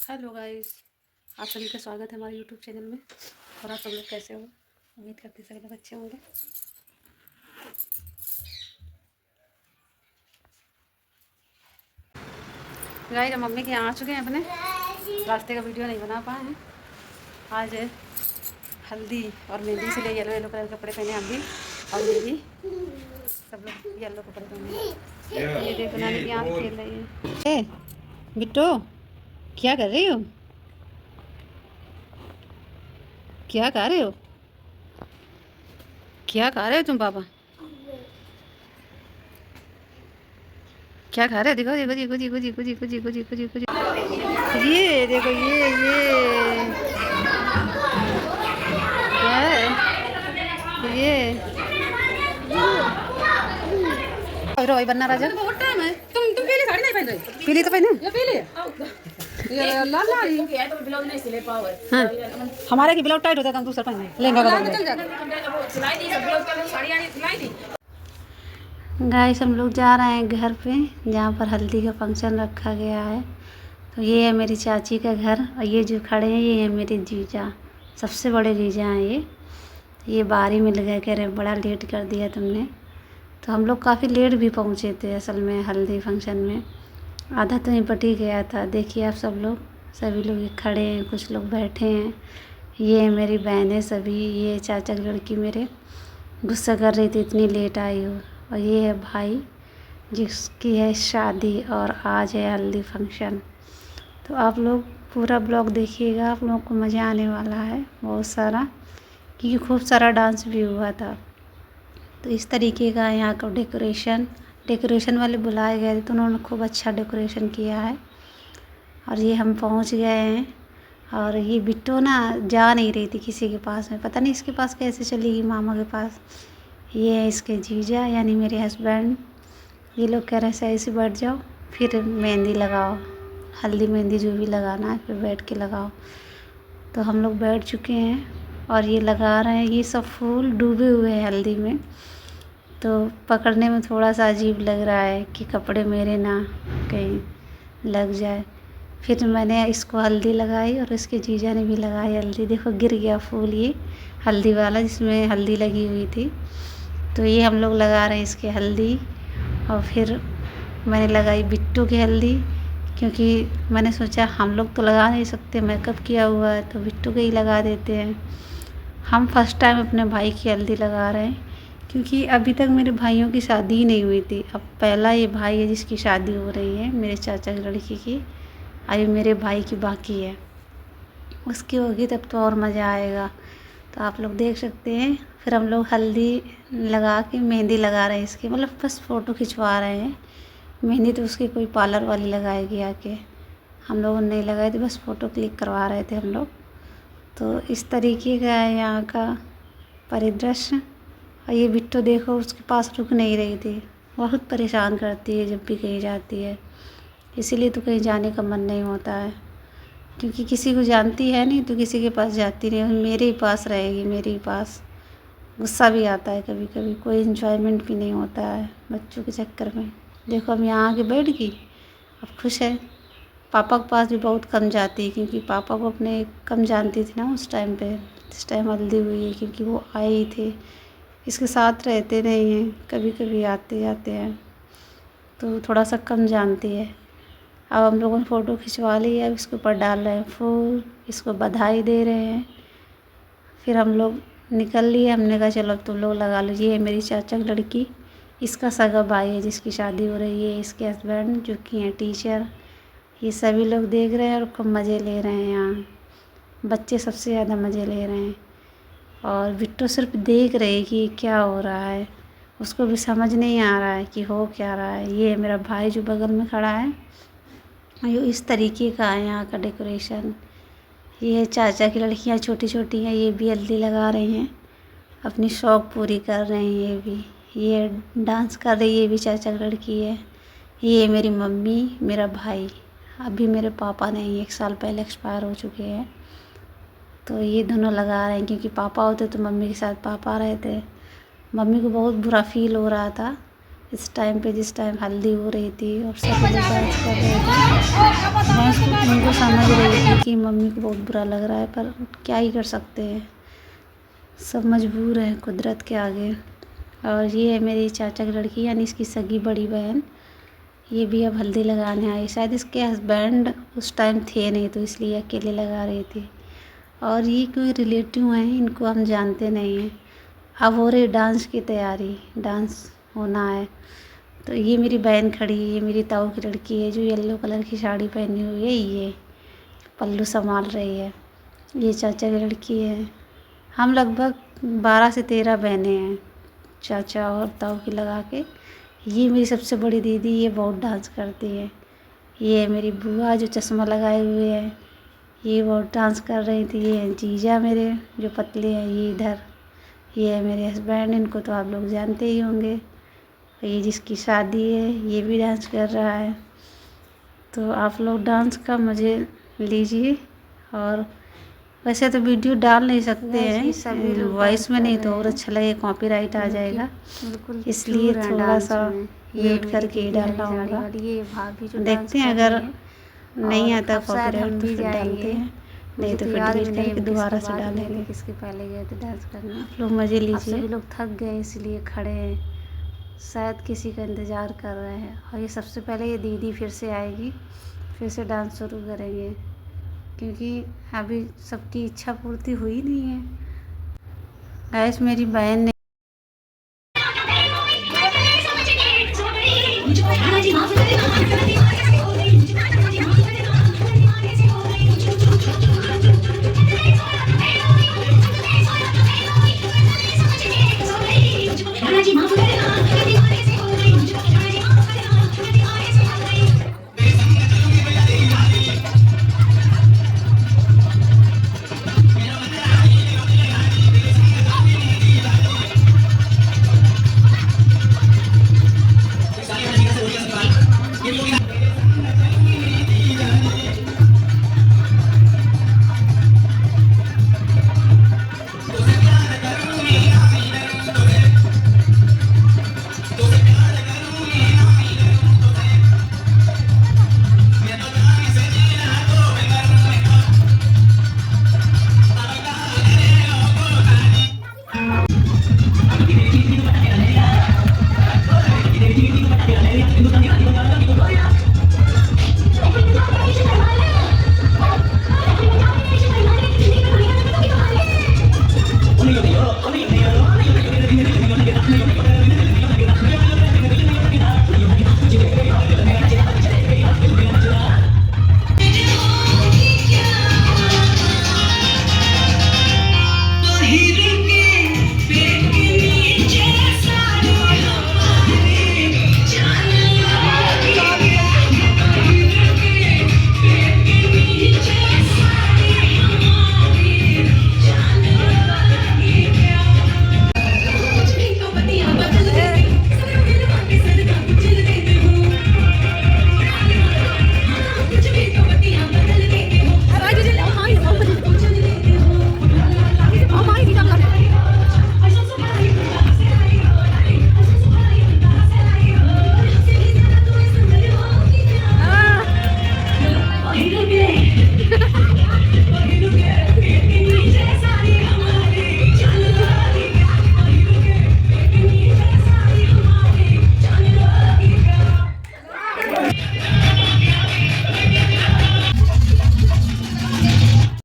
Hello guys, आप सभी का स्वागत है हमारे यूट्यूब चैनल में। और आप सब लोग कैसे हो? उम्मीद करते सभी लोग अच्छे होंगे। गाइस, हम मम्मी के यहाँ आ चुके हैं। अपने रास्ते का वीडियो नहीं बना पाए हैं। आज हल्दी और मेहंदी से लिए येलो येलो कलर के कपड़े पहने हम भी, और ये भी सब लोग येलो कपड़े पहने। ये देखो नानी के यहाँ खेल रही है। ए बिट्टू, क्या कर रही हो? क्या खा रहे हो? क्या खा रहे हो तुम पापा? क्या खा रहे हो? दिखाओ देखो देखो देखो देखो देखो देखो देखो देखो देखो। ये देखो ये रोई बनना राजा। बहुत टाइम है। तुम पीली साड़ी नहीं पहन रही? पीली तो पहने। ये पीली ये लाल लाल है तो ब्लाउज नहीं सिले पावर। हां, हमारे की ब्लाउज टाइट होता है, हम दूसरा पहने लहंगा बदल दे। सिलाई दी सब ब्लाउज का साड़ी आनी सिलाई दी। गाइस, हम लोग जा रहे हैं घर पे, जहाँ पर हल्दी का फंक्शन रखा गया है। तो ये है मेरी चाची का घर, और ये जो खड़े हैं ये है मेरे जीजा, सबसे बड़े जीजा हैं ये बारी मिल गए, कह रहे बड़ा लेट कर दिया तुमने। तो हम लोग काफ़ी लेट भी पहुँचे थे असल में हल्दी फंक्शन में। आधा तो निपट ही गया था। देखिए आप सब लोग, सभी लोग ये खड़े हैं, कुछ लोग बैठे हैं। ये है मेरी बहनें सभी। ये चाचा की लड़की मेरे गुस्सा कर रही थी इतनी लेट आई हो। और ये है भाई जिसकी है शादी, और आज है हल्दी फंक्शन। तो आप लोग पूरा ब्लॉग देखिएगा, आप लोगों को मज़ा आने वाला है बहुत सारा, क्योंकि खूब सारा डांस भी हुआ था। तो इस तरीके का यहाँ का डेकोरेशन वाले बुलाए गए थे, तो उन्होंने खूब अच्छा डेकोरेशन किया है। और ये हम पहुँच गए हैं। और ये बिट्टू ना जा नहीं रही थी किसी के पास में, पता नहीं इसके पास कैसे चली गई, मामा के पास। ये है इसके जीजा यानी मेरे हस्बैंड। ये लोग कह रहे हैं सही से बैठ जाओ, फिर मेहंदी लगाओ, हल्दी मेहंदी जो भी लगाना है फिर बैठ के लगाओ। तो हम लोग बैठ चुके हैं और ये लगा रहे हैं। ये सब फूल डूबे हुए हैं हल्दी में, तो पकड़ने में थोड़ा सा अजीब लग रहा है कि कपड़े मेरे ना कहीं लग जाए। फिर मैंने इसको हल्दी लगाई और इसके जीजा ने भी लगाई हल्दी। देखो गिर गया फूल, ये हल्दी वाला जिसमें हल्दी लगी हुई थी। तो ये हम लोग लगा रहे हैं इसके हल्दी। और फिर मैंने लगाई बिट्टू की हल्दी, क्योंकि मैंने सोचा हम लोग तो लगा नहीं सकते, मेकअप किया हुआ है, तो बिट्टू के ही लगा देते हैं। हम फर्स्ट टाइम अपने भाई की हल्दी लगा रहे हैं, क्योंकि अभी तक मेरे भाइयों की शादी ही नहीं हुई थी। अब पहला ये भाई है जिसकी शादी हो रही है, मेरे चाचा की लड़की की। अभी मेरे भाई की बाकी है, उसकी होगी तब तो और मज़ा आएगा। तो आप लोग देख सकते हैं। फिर हम लोग हल्दी लगा के मेहंदी लगा रहे हैं इसकी, मतलब बस फ़ोटो खिंचवा रहे हैं। मेहंदी तो उसकी कोई पार्लर वाली लगाएगी आके, हम लोगों ने नहीं लगाई थी, बस फ़ोटो क्लिक करवा रहे थे हम लोग। तो इस तरीके का है यहाँ का परिदृश्य। और ये बिट्टू देखो उसके पास रुक नहीं रही थी, बहुत परेशान करती है जब भी कहीं जाती है, इसीलिए तो कहीं जाने का मन नहीं होता है, क्योंकि किसी को जानती है नहीं तो किसी के पास जाती नहीं। मेरे ही पास रहेगी, मेरे ही पास। गुस्सा भी आता है कभी कभी, कोई इन्जॉयमेंट भी नहीं होता है बच्चों के चक्कर में। देखो अब यहाँ आके बैठ गई, अब खुश है। पापा के पास भी बहुत कम जाती है, क्योंकि पापा को अपने कम जानती थी ना उस टाइम पे। इस टाइम हल्दी हुई है क्योंकि वो आए ही थे, इसके साथ रहते नहीं हैं, कभी कभी आते जाते हैं, तो थोड़ा सा कम जानती है। अब हम लोगों ने फ़ोटो खिंचवा ली है, अब इसके ऊपर डाल रहे हैं फूल, इसको बधाई दे रहे हैं। फिर हम लोग निकल लिए, हमने कहा चलो अब तुम लोग लगा लो। ये है मेरी चाचा की लड़की, इसका सगा भाई है जिसकी शादी हो रही है, इसके हस्बैंड जो कि हैं टीचर। ये सभी लोग देख रहे हैं और खूब मज़े ले रहे हैं। यहाँ बच्चे सबसे ज़्यादा मज़े ले रहे हैं, और बिट्टू सिर्फ देख रहे हैं कि क्या हो रहा है, उसको भी समझ नहीं आ रहा है कि हो क्या रहा है। ये है मेरा भाई जो बगल में खड़ा है। ये इस तरीके का है यहाँ का डेकोरेशन। ये चाचा की लड़कियाँ छोटी छोटी हैं, ये भी हल्दी लगा रही हैं, अपनी शौक़ पूरी कर रही हैं। ये भी ये डांस कर रही है, ये भी चाचा की लड़की है। ये मेरी मम्मी, मेरा भाई। अभी मेरे पापा नहीं, 1 साल पहले एक्सपायर हो चुके हैं। तो ये दोनों लगा रहे हैं, क्योंकि पापा होते तो मम्मी के साथ पापा रहे थे। मम्मी को बहुत बुरा फील हो रहा था, इस टाइम पे जिस टाइम हल्दी हो रही थी और सब लोग डांस कर रहे थे, मैं उनको समझ रही थी कि मम्मी को बहुत बुरा लग रहा है, पर क्या ही कर सकते हैं, सब मजबूर हैं कुदरत के आगे। और ये है मेरी चाचा की लड़की, यानी इसकी सगी बड़ी बहन। ये भी अब हल्दी लगाने आई। शायद इसके हस्बैंड उस टाइम थे नहीं, तो इसलिए अकेले लगा रही थी। और ये कोई रिलेटिव हैं, इनको हम जानते नहीं हैं। अब हो रही डांस की तैयारी, डांस होना है। तो ये मेरी बहन खड़ी है, ये मेरी ताऊ की लड़की है जो येलो कलर की साड़ी पहनी हुई है, ये पल्लू संभाल रही है। ये चाचा की लड़की है। हम लगभग 12 से 13 बहनें हैं, चाचा और ताऊ की लगा के। ये मेरी सबसे बड़ी दीदी, ये बहुत डांस करती है। ये है मेरी बुआ जो चश्मा लगाए हुए है, ये बहुत डांस कर रही थी। ये है जीजा मेरे जो पतले हैं, ये इधर। ये है मेरे हस्बैंड, इनको तो आप लोग जानते ही होंगे। ये जिसकी शादी है ये भी डांस कर रहा है। तो आप लोग डांस का मज़े लीजिए। और वैसे तो वीडियो डाल नहीं सकते हैं, वॉइस में नहीं तो और अच्छा लगे, कॉपीराइट आ जाएगा, इसलिए थोड़ा सा म्यूट करके ही डालना होगा। देखते हैं, अगर नहीं आता कॉपीराइट तो फिर डालते हैं, नहीं तो फिर डिलीट करके दोबारा से डालेंगे। किसके पहले गए थे डांस करने। आप लोग मज़े लीजिए। सभी लोग थक गए इसलिए खड़े हैं, शायद किसी का इंतज़ार कर रहे हैं। और ये सबसे पहले ये दीदी फिर से आएगी, फिर से डांस शुरू करेंगे, क्योंकि अभी सबकी इच्छा पूर्ति हुई नहीं है। गाइस, मेरी बहन ने